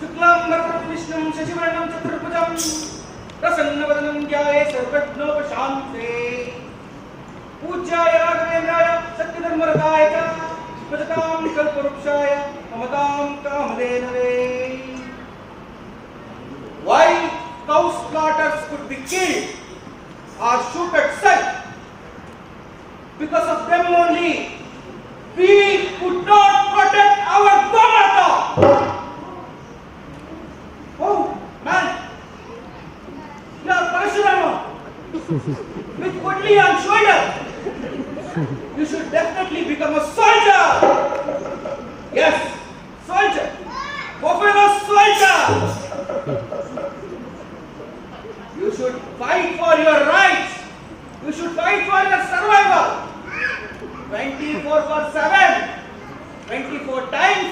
शुक्लांबरधरं विष्णुं शशिवर्णं चतुर्भुजं प्रसन्नवदनं ध्याये सर्वविघ्नोपशान्ते पूज्याय राघवेन्द्राय सत्यधर्मरताय च भजतां कल्पवृक्षाय ममतां कामधेनवे. Why cow slaughters could be killed or shoot at sight? Because of them only we could not protect our Gomata. Oh man, you are Parashurama with Kodli on shoulder. You should definitely become a soldier. Yes, soldier. Buffalo soldier. You should fight for your rights. You should fight for your survival. 24/7, 24 times